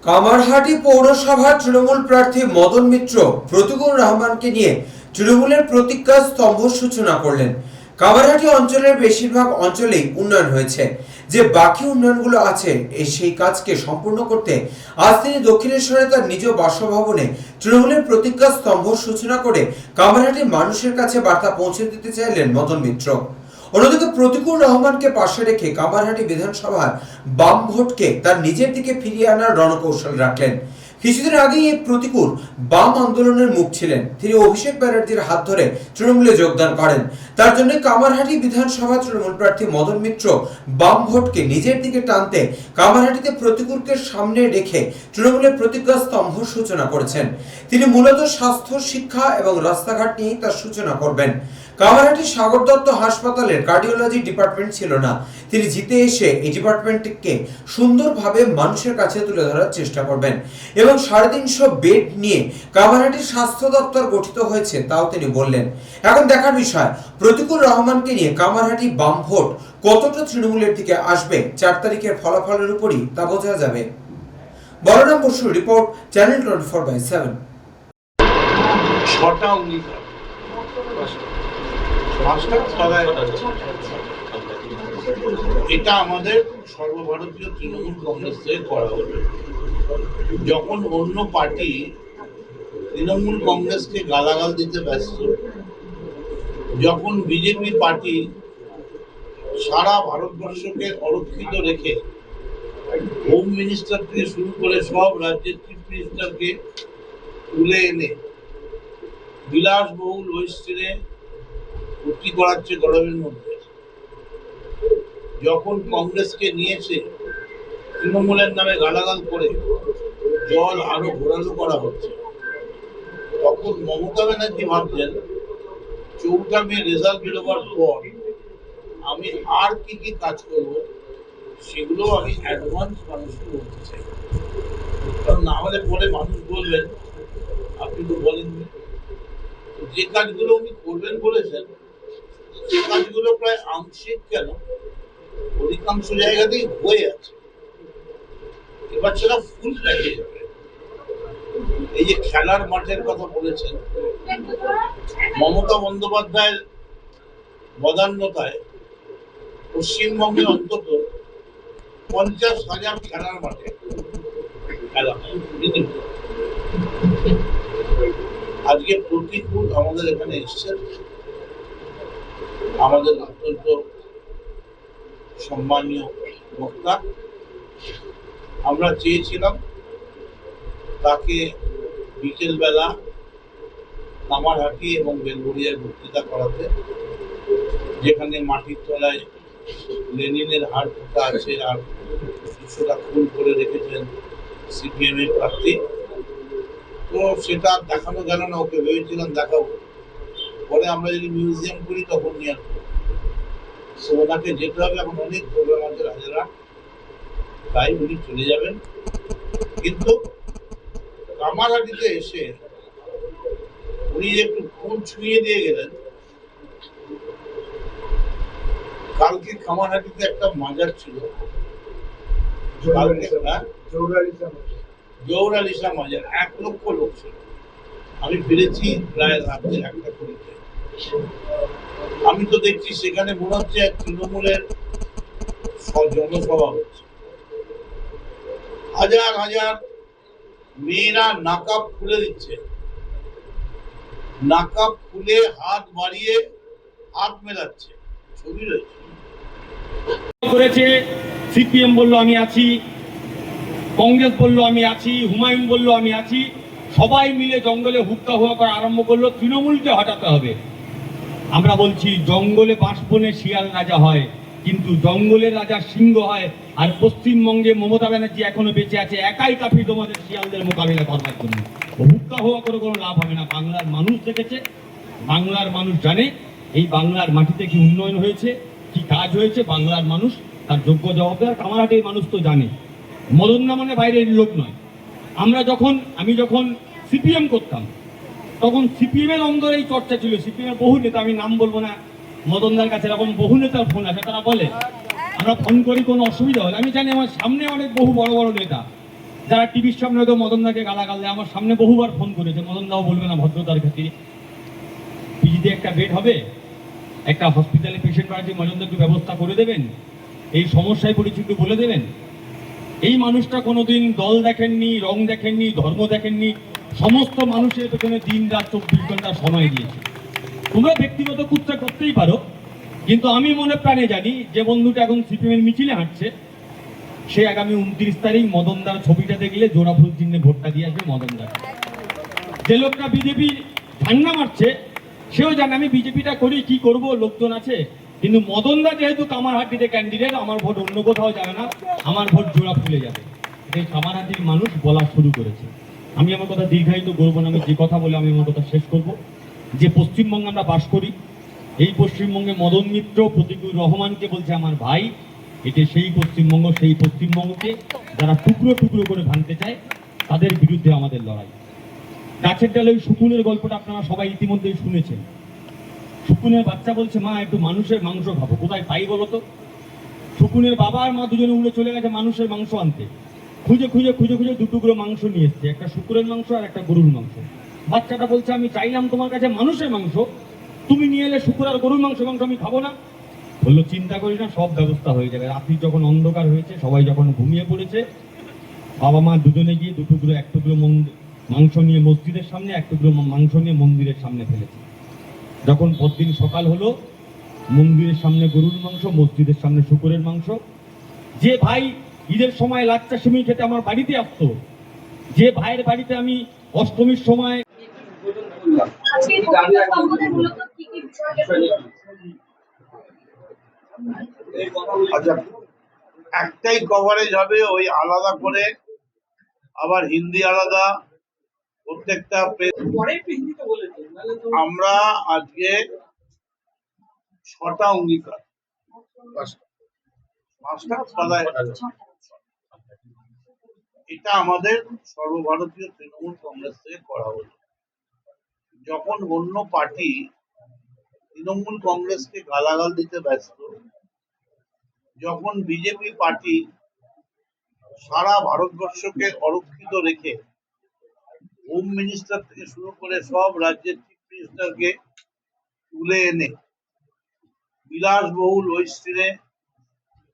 কামারহাটি পৌরসভার তৃণমূল প্রার্থী মদন মিত্র প্রতিকুল রহমানকে নিয়ে তৃণমূলের প্রতিজ্ঞা স্তম্ভ সূচনা করলেন। কামারহাটি অঞ্চলের বেশিরভাগ অঞ্চলেই উন্নয়ন হয়েছে, যে বাকি উন্নয়নগুলো আছে সেই কাজকে সম্পূর্ণ করতে আজ তিনি দক্ষিণেশ্বরে তার নিজ বাসভবনে তৃণমূলের প্রতিজ্ঞা স্তম্ভ সূচনা করে কামারহাটির মানুষের কাছে বার্তা পৌঁছে দিতে চাইলেন মদন মিত্র। অন্যদিকে প্রতিকুল রহমানকে পাশে রেখে কামারহাটি বিধানসভার বাম ভোটকে তার নিজের দিকে ফিরিয়ে আনার রণকৌশল রাখলেন। কিছুদিন আগেই এই প্রতিকুল বাম আন্দোলনের মুখ ছিলেন। তিনি অভিষেক ব্যানার্জির হাত ধরে তৃণমূলে যোগদান করেন। তার জন্য কামারহাটি বিধানসভা তৃণমূল প্রার্থী মদন মিত্র বাম ভোটকে নিজের দিকে টানতে কামারহাটিতে প্রতিকুলকে সামনে রেখে তৃণমূলের প্রতিজ্ঞা স্তম্ভ সূচনা করেছেন। তিনি মূলত স্বাস্থ্য, শিক্ষা এবং রাস্তাঘাট নিয়ে তার সূচনা করবেন। কামারহাটি সাগর দত্ত হাসপাতালের কার্ডিওলজি ডিপার্টমেন্ট ছিল না। তিনি জিতে এসে এই ডিপার্টমেন্টকে সুন্দরভাবে মানুষের কাছে তুলে ধরার চেষ্টা করবেন এবং 350 বেড নিয়ে কামারহাটি স্বাস্থ্য দপ্তর গঠিত হয়েছে তাও তিনি বললেন। এখন দেখার বিষয়, প্রতিকুল রহমানকে নিয়ে কামারহাটি বাম ভোট কতটা তৃণমূলের দিকে আসবে 4 তারিখের ফলাফলের উপরই তা বোঝা যাবে। বলরাম বসুর রিপোর্ট, চ্যানেল 24/7। এটা আমাদের সর্বভারতীয় তৃণমূল কংগ্রেস থেকে করা হবে। যখন অন্য পার্টি তৃণমূল কংগ্রেসকে গালাগাল দিতে ব্যস্ত, যখন বিজেপি পার্টি সারা ভারতবর্ষকে অরক্ষিত রেখে হোম মিনিস্টার থেকে শুরু করে সব রাজ্যের চিফ মিনিস্টারকে তুলে এনে বিলাসবহুল ওয়েস্টার্নে ভর্তি করাচ্ছে গরমের মধ্যে, যখন কংগ্রেসকে নিয়েছে তৃণমূলের নামে গালাগাল করে জল আরো ঘোরালো করা হচ্ছে, তখন মমতা ব্যানার্জি ভাবছেন 4 মে রেজাল্ট বেরোবার পর আমি আর কি কি কাজ করব সেগুলো আমি অ্যাডভান্স মানুষকে বলতে চাই। কারণ না হলে পরে মানুষ বলবেন আপনি তো বলেননি। যে কাজগুলো উনি করবেন বলেছেন সে কাজগুলো প্রায় আংশিক কেন অধিকাংশ জায়গাতেই হয়ে আছে, এবার সেটা ফুল প্যাকে যাবে। এই যে খেলার মাঠের কথা বলেছেন, মমতা বন্দ্যোপাধ্যায়ের বদান্যতায় পশ্চিমবঙ্গে অন্তত 50,000 খেলার মাঠে খেলা হয়। আজকে প্রতিকুল আমাদের এখানে এসছেন, আমাদের অত্যন্ত সম্মানীয় বক্তা। আমরা চেয়েছিলাম তাকে বিকেলবেলা কামারহাটি এবং বেলঘরিয়ায় বক্তৃতা করাতে, যেখানে মাটির তলায় লেনিনের হাড় পোতা আছে আর কিছুটা খুন করে রেখেছেন সিপিএম এর প্রার্থী। তো সেটা দেখানো গেল না, ওকে ভেবেছিলাম দেখাবো, পরে আমরা যদি মিউজিয়াম করি তখন নিয়ে আসবো। ওনাকে যেতে হবে, এখন অনেক প্রোগ্রাম আছে রাজারা, তাই উনি চলে যাবেন। কিন্তু কামারহাটিতে এসে উনি একটু ফোন ছুঁয়ে দিয়ে গেলেন। কালকে কামারহাটিতে একটা মাজার ছিল, জৌরালিসা মাজার, 1 লক্ষ লোক ছিল। আমি ফিরেছি প্রায় রাত্রে 1টা 20-তে। আমি তো দেখছি সেখানে মনে হচ্ছে তৃণমূলের জনসভা হচ্ছে। হাজার হাজার মেয়েরা নাকাব খুলে দিচ্ছে, নাকাব খুলে হাত বাড়িয়ে হাত মেলাচ্ছে, ছবি রয়েছে। করেছে সিপিএম বললো আমি আছি, কংগ্রেস বললো আমি আছি, হুমায়ুন বললো আমি আছি, সবাই মিলে জঙ্গলে হুক্কা হুয়া করা আরম্ভ করলো। তৃণমূলকে হটাতে হবে। আমরা বলছি জঙ্গলে বাঁশবনে শিয়াল রাজা হয়, কিন্তু জঙ্গলের রাজা সিংহ হয়। আর পশ্চিমবঙ্গে মমতা ব্যানার্জি এখনো বেঁচে আছে, একাই কাফি তোমাদের শিয়ালদের মোকাবিলা করবার জন্য। হুক্কা হুয়া করে কোনো লাভ হবে না। বাংলার মানুষ দেখেছে, বাংলার মানুষ জানে এই বাংলার মাটিতে কি উন্নয়ন হয়েছে, কি কাজ হয়েছে। বাংলার মানুষ তার যোগ্য জবাবদার। কামারহাটির মানুষ তো জানে মদন না মানে বাইরের লোক নয়। আমি যখন সিপিএম করতাম তখন সিপিএম এর অন্দরে এই চর্চা ছিল। সিপিএম এর বহু নেতা, আমি নাম বলবো না, মদনদার কাছে এরকম বহু নেতার ফোন আছে, তারা বলে আমরা ফোন করি কোনো অসুবিধা হলে। আমি জানি আমার সামনে অনেক বহু বড় বড় নেতা যারা টিভির সামনে হয়তো মদনদাকে গালাগাল দেয়, আমার সামনে বহুবার ফোন করেছে, মদনদাও বলবে না ভদ্রতার খাতিরে পিজিতে একটা বেড হবে, একটা হসপিটালে পেশেন্ট বাড়াতে মদনদা একটু ব্যবস্থা করে দেবেন, এই সমস্যায় পড়েছি একটু বলে দেবেন। এই মানুষটা কোনোদিন দল দেখেননি, রং দেখেননি, ধর্ম দেখেননি, সমস্ত মানুষের পেছনে দিন রাত 24 ঘন্টা সময় দিয়েছে। তোমরা ব্যক্তিগত কুৎসা করতেই পারো, কিন্তু আমি মনে প্রাণে জানি যে বন্ধুটা এখন সিপিএমের মিছিলে হাঁটছে, সে আগামী 29 তারিখ মদনদার ছবিটা দেখলে জোড়া ফুল চিহ্নে ভোটটা দিয়ে আসবে মদনদার। যে লোকটা বিজেপি ঠান্ডা মারছে সেও জানে আমি বিজেপিটা করি, কি করব, লোকজন আছে, কিন্তু মদনদা যেহেতু কামারহাটিতে ক্যান্ডিডেট, আমার ভোট অন্য কোথাও যাবে না, আমার ভোট জোড়া ফুলে যাবে। এই কামারহাটির মানুষ বলা শুরু করেছে। আমি আমার কথা দীর্ঘায়িত করবো না, আমি যে কথা বলে আমি আমার কথা শেষ করব। যে পশ্চিমবঙ্গে আমরা বাস করি, এই পশ্চিমবঙ্গে মদন মিত্র প্রতিকুর রহমানকে বলছে আমার ভাই, এটা সেই পশ্চিমবঙ্গ, সেই পশ্চিমবঙ্গকে যারা টুকরো টুকরো করে ভাঙতে চায় তাদের বিরুদ্ধে আমাদের লড়াই। গাছের ডালে ওই শকুনের গল্পটা আপনারা সবাই ইতিমধ্যেই শুনেছেন। শকুনের বাচ্চা বলছে মা একটু মানুষের মাংস খাবো, কোথায় পাই বলো তো? শকুনের বাবা আর মা দুজনে উড়ে চলে গেছে মানুষের মাংস আনতে, খুঁজে খুঁজে খুঁজে খুঁজে দুটুকরো মাংস নিয়ে এসছে, একটা শুকুরের মাংস আর একটা গরুর মাংস। বাচ্চাটা বলছে আমি চাইলাম তোমার কাছে মানুষের মাংস, তুমি নিয়ে এলে শুকুর আর গরুর মাংস, আমি খাবো না। বললো চিন্তা করি না, সব ব্যবস্থা হয়ে যাবে। রাত্রি যখন অন্ধকার হয়েছে, সবাই যখন ঘুমিয়ে পড়েছে, বাবা মা দুজনে গিয়ে দুটুকরো এক টুকরো মাংস নিয়ে মসজিদের সামনে, এক টুকরো মাংস নিয়ে মন্দিরের সামনে ফেলেছে। যখন পরদিন সকাল হলো, মন্দিরের সামনে গরুর মাংস, মসজিদের সামনে শুকুরের মাংস। যে ভাই ঈদের সময় লাচ্চা সিমুই খেতে আমার বাড়িতে আসতো, যে ভাইয়ের বাড়িতে আমি অষ্টমীর সময় আজকে এই পত্রিকা সম্বোধন মূলত কি কি বিষয় নিয়ে? আচ্ছা, একটাই কভারেজ হবে, ওই আলাদা করে, আবার হিন্দি আলাদা, প্রত্যেকটা আমরা আজকে 6টা অঙ্গীকার, 5টা বাধায়, এটা আমাদের সর্বভারতীয় তৃণমূল কংগ্রেস থেকে করা হলো। যখন অন্য পার্টি তৃণমূল কংগ্রেসকে গালাগাল দিতে ব্যস্ত, যখন বিজেপি পার্টি সারা ভারতবর্ষকে অরক্ষিত রেখে হোম মিনিস্টার থেকে শুরু করে সব রাজ্যের চিফ মিনিস্টারকে তুলে এনে বিলাসবহুল ওয়েস্টিনে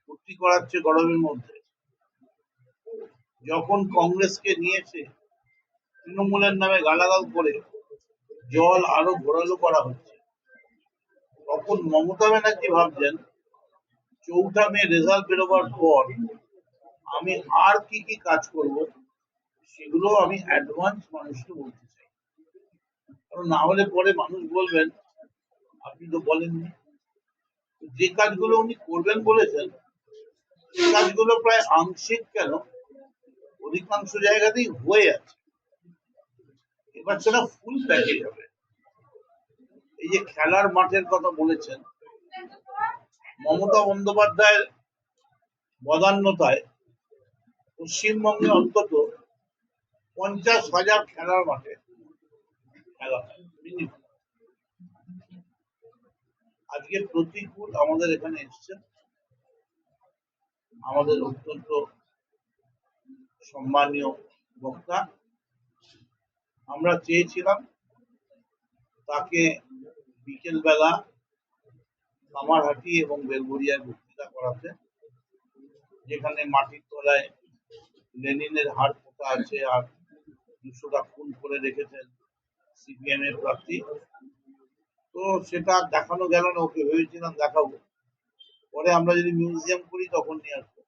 ভর্তি করাচ্ছে গরমের মধ্যে, যখন কংগ্রেসকে নিয়েছে তৃণমূলের নামে গালাগাল করে জল আরো ঘোরালো করা হচ্ছে, তখন মমতা ব্যানার্জি ভাবছেন 4ঠা মে রেজাল্ট বেরোবার পর আমি আর কি কি কাজ করব সেগুলো আমি অ্যাডভান্স মানুষকে বলতে চাই, কারণ না হলে পরে মানুষ বলবেন আপনি তো বলেননি। যে কাজগুলো উনি করবেন বলেছেন, সে কাজগুলো প্রায় আংশিক কেন অধিকাংশ জায়গাতেই হয়ে আছে, এবার সেটা ফুল প্যাকেজ হবে। এই যে খেলার মাঠের কথা বলেছেন, মমতা বন্দ্যোপাধ্যায়ের বদান্যতায় পশ্চিমবঙ্গে অন্তত 50,000 খেলার মাঠে খেলা হয়। আজকে প্রতিকূল আমাদের এখানে এসছেন, আমাদের অত্যন্ত সম্মানীয় বক্তা। আমরা চেয়েছিলাম তাকে বিকেল বেলা কামারহাটি এবং বেলঘরিয়ায় বক্তৃতা করাতে, যেখানে মাটির তলায় লেনিনের হাড় পোতা আছে আর 200টা খুন করে রেখেছেন সিপিএম এর প্রার্থী। তো সেটা দেখানো গেল না, ওকে ভেবেছিলাম দেখাবো, পরে আমরা যদি মিউজিয়াম করি তখন নিয়ে আসবো।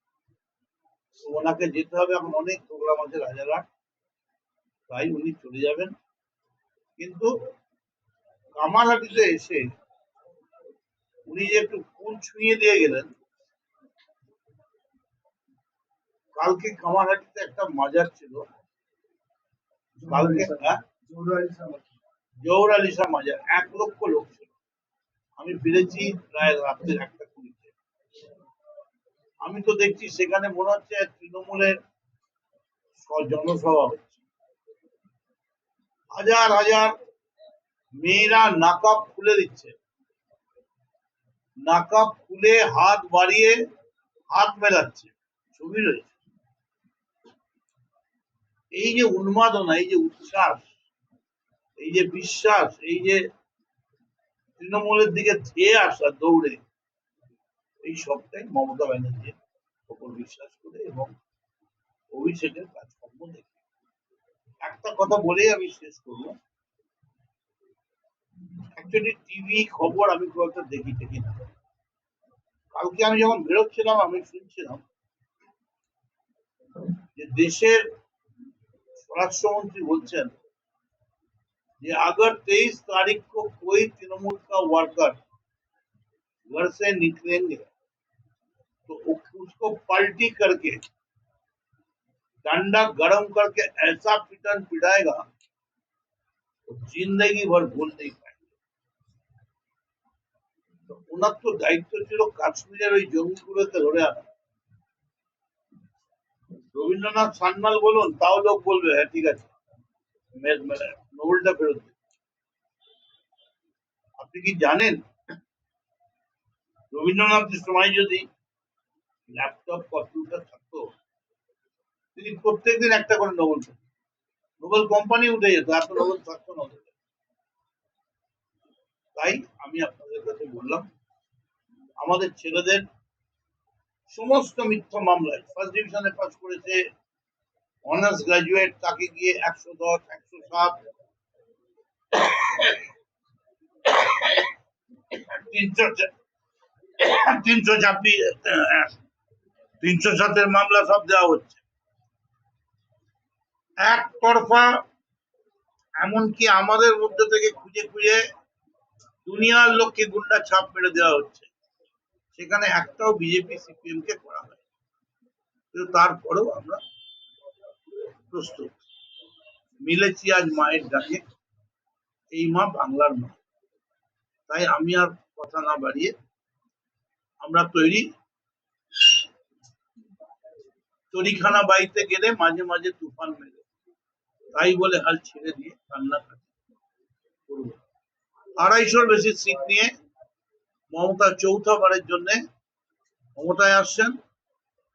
তো ওনাকে যেতে হবে, এখন অনেক প্রোগ্রাম আছে রাজারহাট, তাই উনি চলে যাবেন। কিন্তু কামারহাটিতে এসে উনি যে একটু ফুল ছুঁয়ে দিয়ে গেলেন। কালকে কামারহাটিতে একটা মাজার ছিল, কালকে জৌহর আলী শাহ মাজার, 1 লক্ষ লোক ছিল। আমি ফিরেছি প্রায় রাত্রে 1টা 20-তে। আমি তো দেখছি সেখানে মনে হচ্ছে তৃণমূলের জনসভা হচ্ছে, হাজার হাজার মেয়েরা নাকাব খুলে দিচ্ছে, নাকাব খুলে হাত বাড়িয়ে হাত মেলাচ্ছে, ছবি রয়েছে। এই যে উন্মাদনা, এই যে উচ্ছ্বাস, এই যে বিশ্বাস, এই যে তৃণমূলের দিকে ধেয়ে আসা দৌড়ে, এই সবটাই মমতা ব্যানার্জির ওপর বিশ্বাস করে এবং অভিষেকের কাজকর্ম দেখে। একটা কথা বলেই আমি শেষ করবো, অ্যাকচুয়ালি টিভি খবর আমি খুব একটা দেখি না। কালকে আমি যখন বেরোচ্ছিলাম আমি শুনছিলাম যে দেশের স্বরাষ্ট্রমন্ত্রী বলছেন যে अगर 23 तारीख को कोई तृणमूल का वर्कर घर से निकलेंगे तो उसको पलटी करके डंडा गरम करके ऐसा पिटन पिटाएगा तो जिंदगी भर भूल नहीं पाएंगे। तो ওনার তো দায়িত্ব ছিল কাশ্মীরের ওই জঙ্গিগুলোকে ধরে আনা। রবীন্দ্রনাথ সান্যাল বলুন, তাও লোক বলবে হ্যাঁ ঠিক আছে, নোবেলটা ফেরত দিন। আপনি কি জানেন রবীন্দ্রনাথের সময় যদি ল্যাপটপ কম্পিউটার থাকতো তিনি প্রত্যেকদিন একটা করে নোবেল পেতেন। নোবেল কোম্পানি উঠে যেত, এত নোবেল থাকতো না। তাই আমি আপনাদের কাছে বললাম আমাদের ছেলেদের সমস্ত মিথ্যা মামলায় ফার্স্ট ডিভিশনে পাস করেছে, অনার্স গ্রাজুয়েট, তাকে গিয়ে 110, 107, 307 মামলা সব দেওয়া হচ্ছে একতরফা। এমনকি আমাদের মধ্যে থেকে খুঁজে খুঁজে দুনিয়ার লোককে গুন্ডা ছাপ মেরে দেওয়া হচ্ছে, সেখানে একটাও বিজেপি সিপিএম কে করা হয়। কিন্তু তারপরেও আমরা প্রস্তুত, মিলেছি আজ মায়ের ডাকে, এই মা বাংলার মা। তাই আমি আর কথা না বাড়িয়ে আমরা তৈরি। তরিখানা বাড়িতে গেলে মাঝে মাঝে তুফান মেলে, তাই বলে হাল ছেড়ে দিয়ে কান্নাকাটি করবো। 250 বেশি সিট নিয়ে মমতা চৌথাবারের জন্য ক্ষমতায় আসছেন।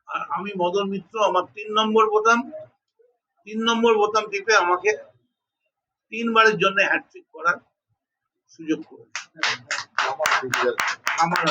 আর আমি মদন মিত্র, আমার 3 নম্বর বোতাম টিপে আমাকে 3 বারের জন্য হ্যাট্রিক করার সুযোগ করে আমার